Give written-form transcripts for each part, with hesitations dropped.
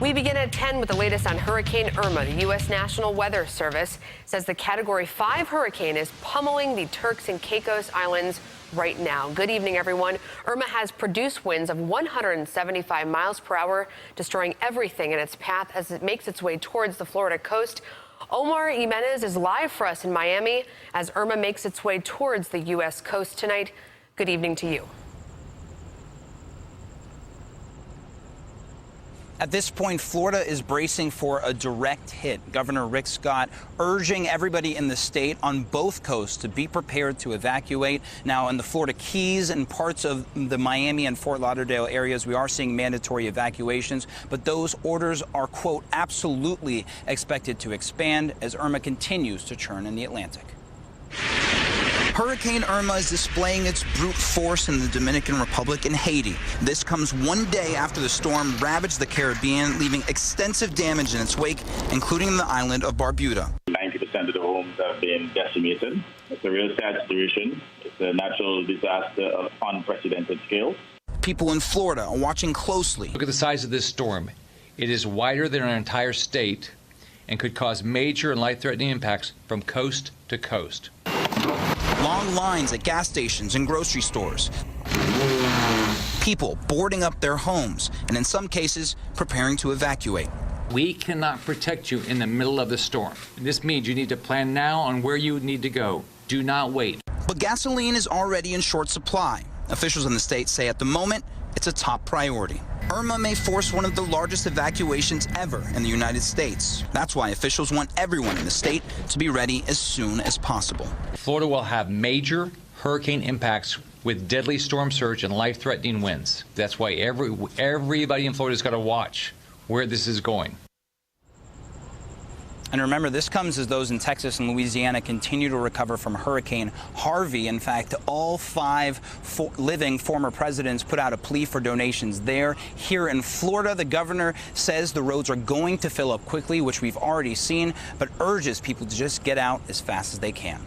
We begin at 10 with the latest on Hurricane Irma. The U.S. National Weather Service says the Category 5 hurricane is pummeling the Turks and Caicos Islands right now. Good evening, everyone. Irma has produced winds of 175 miles per hour, destroying everything in its path as it makes its way towards the Florida coast. Omar Jimenez is live for us in Miami as Irma makes its way towards the U.S. coast tonight. Good evening to you. At this point, Florida is bracing for a direct hit. Governor Rick Scott urging everybody in the state on both coasts to be prepared to evacuate. Now, in the Florida Keys and parts of the Miami and Fort Lauderdale areas, we are seeing mandatory evacuations, but those orders are, quote, absolutely expected to expand as Irma continues to churn in the Atlantic. Hurricane Irma is displaying its brute force in the Dominican Republic and Haiti. This comes one day after the storm ravaged the Caribbean, leaving extensive damage in its wake, including the island of Barbuda. 90% of the homes have been decimated. It's a real sad situation. It's a natural disaster of unprecedented scale. People in Florida are watching closely. Look at the size of this storm. It is wider than our entire state and could cause major and life-threatening impacts from coast to coast. Long lines at gas stations and grocery stores. People boarding up their homes and in some cases preparing to evacuate. We cannot protect you in the middle of the storm. This means you need to plan now on where you need to go. Do not wait. But gasoline is already in short supply. Officials in the state say at the moment it's a top priority. Irma may force one of the largest evacuations ever in the United States. That's why officials want everyone in the state to be ready as soon as possible. Florida will have major hurricane impacts with deadly storm surge and life-threatening winds. That's why everybody in Florida's got to watch where this is going. And remember, this comes as those in Texas and Louisiana continue to recover from Hurricane Harvey. In fact, all five living former presidents put out a plea for donations there. Here in Florida, the governor says the roads are going to fill up quickly, which we've already seen, but urges people to just get out as fast as they can.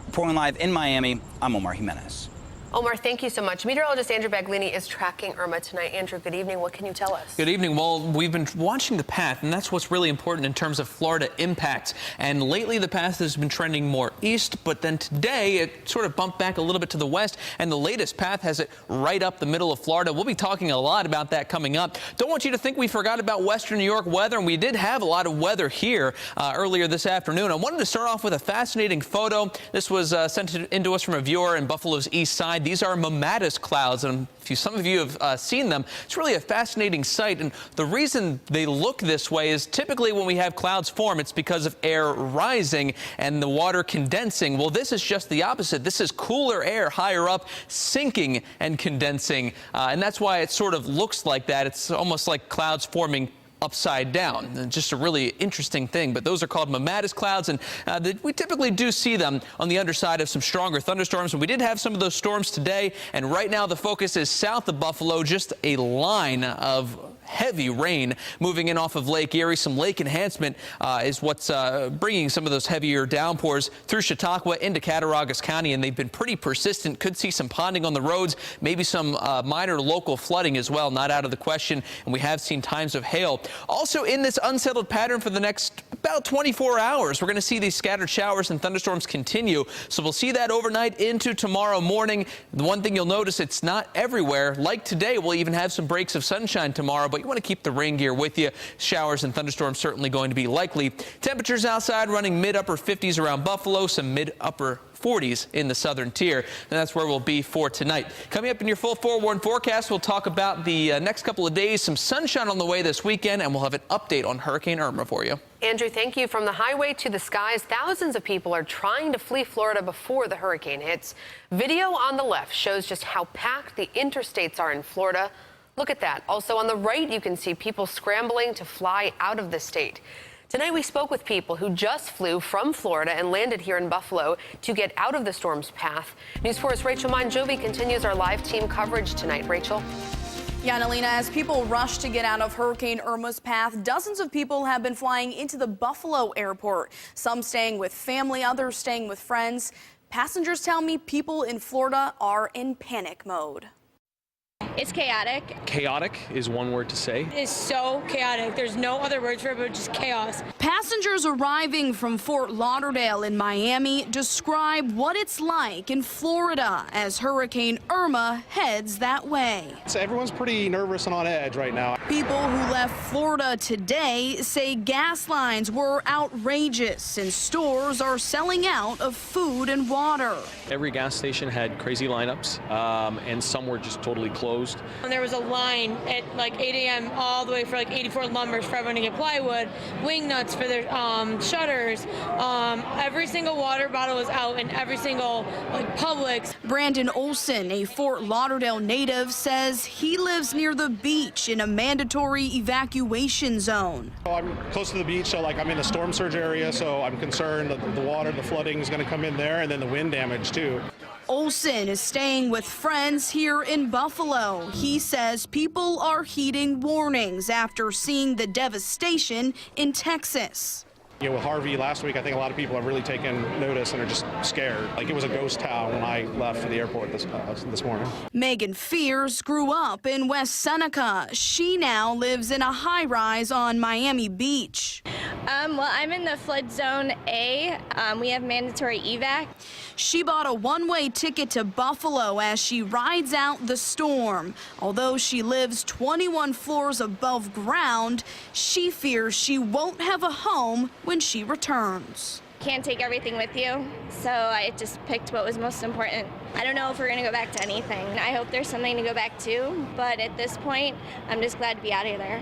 Reporting live in Miami, I'm Omar Jimenez. Omar, thank you so much. Meteorologist Andrew Baglini is tracking Irma tonight. Andrew, good evening. What can you tell us? Good evening. Well, we've been watching the path, and that's what's really important in terms of Florida impacts. And lately, the path has been trending more east, but then today it sort of bumped back a little bit to the west, and the latest path has it right up the middle of Florida. We'll be talking a lot about that coming up. Don't want you to think we forgot about Western New York weather, and we did have a lot of weather here earlier this afternoon. I wanted to start off with a fascinating photo. This was sent into us from a viewer in Buffalo's east side. These are mammatus clouds, and some of you have seen them. It's really a fascinating sight, and the reason they look this way is typically when we have clouds form, it's because of air rising and the water condensing. Well, this is just the opposite. This is cooler air higher up sinking and condensing, and that's why it sort of looks like that. It's almost like clouds forming upside down. Just a really interesting thing, but those are called mammatus clouds, and we typically do see them on the underside of some stronger thunderstorms, and we did have some of those storms today, and right now the focus is south of Buffalo, just a line of heavy rain moving in off of Lake Erie. Some lake enhancement is what's bringing some of those heavier downpours through Chautauqua into Cattaraugus County, and they've been pretty persistent. Could see some ponding on the roads, maybe some minor local flooding as well, not out of the question, and we have seen times of hail. Also in this unsettled pattern for the next about 24 hours, we're going to see these scattered showers and thunderstorms continue, so we'll see that overnight into tomorrow morning. The one thing you'll notice, it's not everywhere. Like today, we'll even have some breaks of sunshine tomorrow, but you want to keep the rain gear with you. Showers and thunderstorms certainly going to be likely. Temperatures outside running mid-upper 50s around Buffalo, some mid-upper 40s in the southern tier, and that's where we'll be for tonight. Coming up in your full forewarned forecast, we'll talk about the next couple of days, some sunshine on the way this weekend, and we'll have an update on Hurricane Irma for you. Andrew, thank you. From the highway to the skies, thousands of people are trying to flee Florida before the hurricane hits. Video on the left shows just how packed the interstates are in Florida. Look at that. Also on the right, you can see people scrambling to fly out of the state. Tonight, we spoke with people who just flew from Florida and landed here in Buffalo to get out of the storm's path. News 4's Rachel Monjovi continues our live team coverage tonight. Rachel? Yeah, Annalena, as people rush to get out of Hurricane Irma's path, dozens of people have been flying into the Buffalo airport. Some staying with family, others staying with friends. Passengers tell me people in Florida are in panic mode. It's chaotic. Chaotic is one word to say. It's so chaotic. There's no other words for it but just chaos. Passengers arriving from Fort Lauderdale in Miami describe what it's like in Florida as Hurricane Irma heads that way. So everyone's pretty nervous and on edge right now. People who left Florida today say gas lines were outrageous and stores are selling out of food and water. Every gas station had crazy lineups, and some were just totally closed. And there was a line at like 8 a.m. all the way for like 84 Lumbers for everyone to get plywood, wing nuts for their shutters. Every single water bottle was out and every single Publix. Brandon Olson, a Fort Lauderdale native, says he lives near the beach in a mandatory evacuation zone. I'm close to the beach, so I'm in the storm surge area, so I'm concerned that the water, the flooding is going to come in there, and then the wind damage too. Olson is staying with friends here in Buffalo. He says people are heeding warnings after seeing the devastation in Texas. With Harvey last week, I think a lot of people have really taken notice and are just scared. It was a ghost town when I left for the airport this morning. Megan Fears grew up in West Seneca. She now lives in a high-rise on Miami Beach. Well, I'm in the flood zone A. We have mandatory evac. She bought a one-way ticket to Buffalo as she rides out the storm. Although she lives 21 floors above ground, she fears she won't have a home when she returns. Can't take everything with you, so I just picked what was most important. I don't know if we're going to go back to anything. I hope there's something to go back to, but at this point, I'm just glad to be out of there.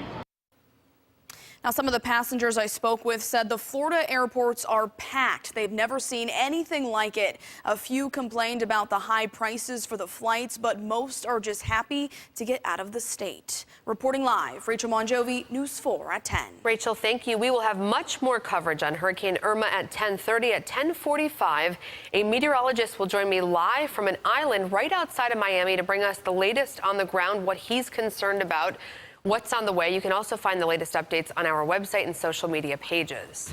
Now, some of the passengers I spoke with said the Florida airports are packed. They've never seen anything like it. A few complained about the high prices for the flights, but most are just happy to get out of the state. Reporting live, Rachel Monjovi, News 4 at 10. Rachel, thank you. We will have much more coverage on Hurricane Irma at 10:30. At 10:45, a meteorologist will join me live from an island right outside of Miami to bring us the latest on the ground, what he's concerned about, what's on the way. You can also find the latest updates on our website and social media pages.